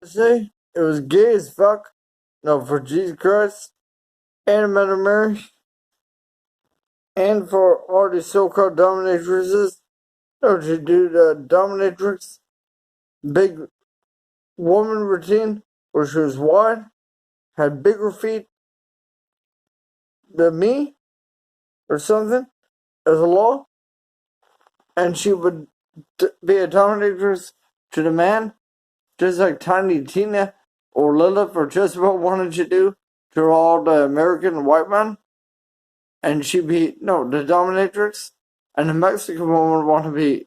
say it was gay as fuck. No, for Jesus Christ and Mother Mary, and for all these so-called dominatrixes. No, to do the dominatrix big woman routine where she was wide, had bigger feet than me or something as a law, and she would be a dominatrix to the man, just like Tiny Tina or Lilith or just about wanted to do to all the American white men. And she'd be, no, the dominatrix. And the Mexican woman would want to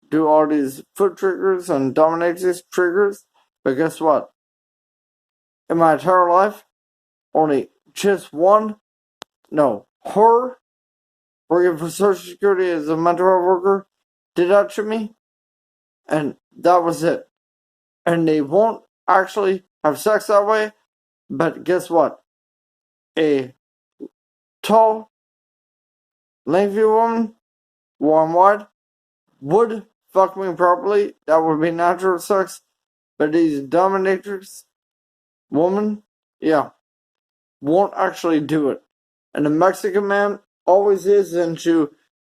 do all these foot triggers and dominatrix triggers. But guess what? In my entire life, only just one, no, her, working for Social Security as a mental health worker, did that to me. And that was it. And they won't actually have sex that way. But guess what? A tall, lengthy woman, warm wide, would fuck me properly. That would be natural sex. But these dominatrix woman, yeah, won't actually do it. And the Mexican man always is into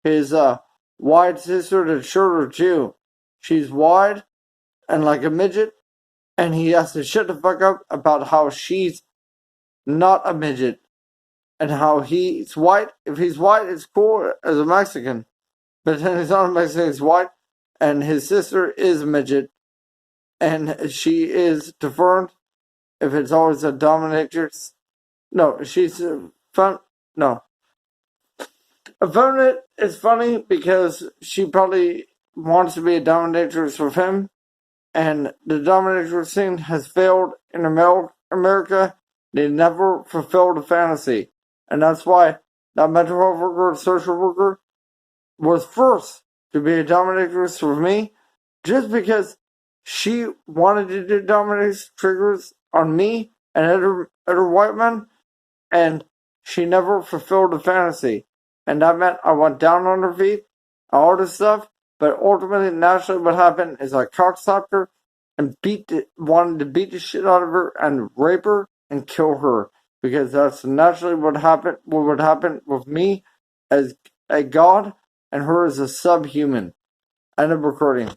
his wide sister that's shorter too. She's wide and like a midget, and he has to shut the fuck up about how she's not a midget and how he's white. If he's white, it's cool as a Mexican. But then he's not a Mexican, he's white, and his sister is a midget, and she is different if it's always a dominatrix. No, she's fun. No. Effeminate is funny because she probably wants to be a dominatrix with him, and the dominatrix scene has failed in America. They never fulfilled the fantasy. And that's why that mental health worker, social worker, was first to be a dominatrix for me, just because she wanted to do dominatrix triggers on me and other white men, and she never fulfilled the fantasy. And that meant I went down on her feet, all this stuff, but ultimately, naturally, what happened is I cockstopped her and wanted to beat the shit out of her and rape her and kill her, because that's naturally what would happen with me as a god and her as a subhuman. End of recording.